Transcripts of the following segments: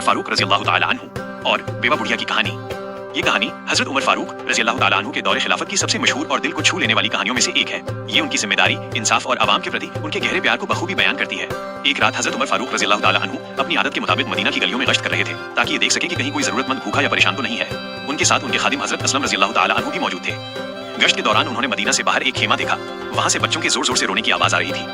फारूक रज़ी अल्लाह ताला अन्हु और बेवा बुढ़िया की कहानी। ये कहानी हजरत उमर फारूक रज़ी अल्लाह ताला अन्हु के दौरे खिलाफत की सबसे मशहूर और दिल को छू लेने वाली कहानियों में से एक है। ये उनकी जिम्मेदारी, इंसाफ और आवाम के प्रति उनके गहरे प्यार को बखूबी बयान करती है। एक रात हजरत उमर फारूक रज़ी अल्लाह ताला अन्हु अपनी आदत के मुताबिक मदीना की गलियों में गश्त कर रहे थे ताकि ये देख सके कि कहीं कोई जरूरतमंद भूखा या परेशान तो नहीं है। उनके साथ उनके खादिम हजरत असलम रज़ी अल्लाह ताला अन्हु भी मौजूद थे। गश्त के दौरान उन्होंने मदीना से बाहर एक खेमा देखा। वहाँ से बच्चों के जोर जोर से रोने की आवाज आ रही थी।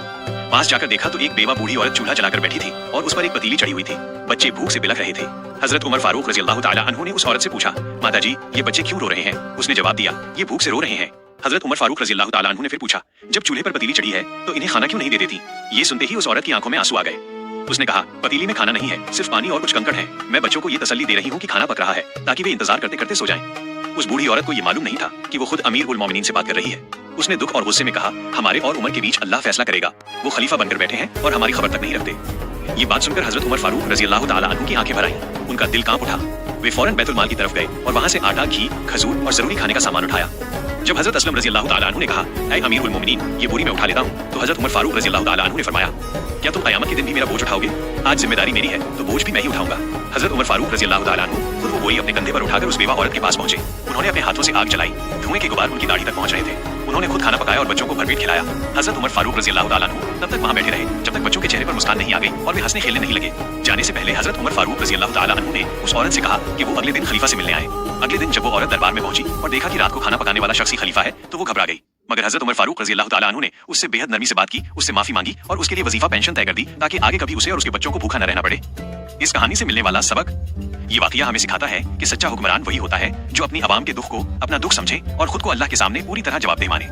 पास जाकर देखा तो एक बेवा बूढ़ी औरत चूल्हा जलाकर बैठी थी और उस पर एक पतीली चढ़ी हुई थी। बच्चे भूख से बिलख रहे थे। हजरत उमर फारूक रज़ी अल्लाह ताला अन्हु ने उस औरत से पूछा, माताजी ये बच्चे क्यों रो रहे हैं? उसने जवाब दिया, ये भूख से रो रहे हैं। हजरत उमर फारूक रज़ी अल्लाह ताला अन्हु ने फिर पूछा, जब चूल्हे पर पतीली चढ़ी है तो इन्हें खाना क्यों नहीं दे देती? ये सुनते ही उस औरत की आंखों में आंसू आ गए। उसने कहा, पतीली में खाना नहीं है, सिर्फ पानी और कुछ कंकड़ है। मैं बच्चों को ये तसल्ली दे रही हूँ कि खाना पक रहा है ताकि वे इंतजार करते करते सो जाएं। उस बूढ़ी औरत को ये मालूम नहीं था कि वो खुद अमीर उल मोमिनीन से बात कर रही है। उसने दुख और गुस्से में कहा, हमारे और उमर के बीच अल्लाह फैसला करेगा। वो खलीफा बनकर बैठे हैं और हमारी खबर तक नहीं रखते। ये बात सुनकर हजरत उमर फारूक रज़ी अल्लाह ताला अन्हु की आंखें भर आईं। उनका दिल कांप उठा। वे फौरन बैतुल माल की तरफ गए और वहां से आटा, घी, खजूर और जरूरी खाने का सामान उठाया। जब हजरत असलम रज़ी अल्लाह ताला अन्हु ने कहा, ऐ अमीर उल मोमिनीन, ये बोरी मैं उठा लेता हूँ, तो हजरत उमर फारूक रज़ी अल्लाह ताला अन्हु ने फरमाया, क्या तुम क़यामत के दिन भी मेरा बोझ उठाओगे? आज जिम्मेदारी मेरी है तो बोझ भी मैं ही उठाऊंगा। हजरत उमर फारूक रज़ी अल्लाह ताला अन्हु खुद वो बोरी अपने कंधे पर उठाकर उस बेवा औरत के पास पहुंचे। उन्होंने अपने हाथों से आग जलाई। धुएं के गुबार उनकी दाढ़ी तक पहुंच रहे थे। उन्होंने खुद खाना पकाया और बच्चों को भरपेट खिलाया। हजरत उमर फारूक रज़ी अल्लाह ताला अन्हु तब तक वहां बैठे रहे जब तक बच्चों के चेहरे पर मुस्कान नहीं आ गई और वे हंसने खेलने नहीं लगे। जाने से पहले हजरत उमर फारूक रज़ी अल्लाह ताला अन्हु ने उस औरत से कहा कि वो अगले दिन खलीफा से मिलने आए। अगले दिन जब वो औरत दरबार में पहुंची और देखा कि रात को खाना पकाने वाला शख्स ही खलीफा है तो वो घबरा गई। मगर हजरत उमर फारूक रज़ी अल्लाह ताला अन्हु ने उससे बेहद नरमी से बात की, उससे माफी मांगी और उसके लिए वजीफा पेंशन तय कर दी ताकि आगे कभी उसे और उसके बच्चों को भूखा न रहना पड़े। इस कहानी से मिलने वाला सबक, ये वाकया हमें सिखाता है कि सच्चा हुक्मरान वही होता है जो अपनी आवाम के दुख को अपना दुख समझे और खुद को अल्लाह के सामने पूरी तरह जवाबदेह माने।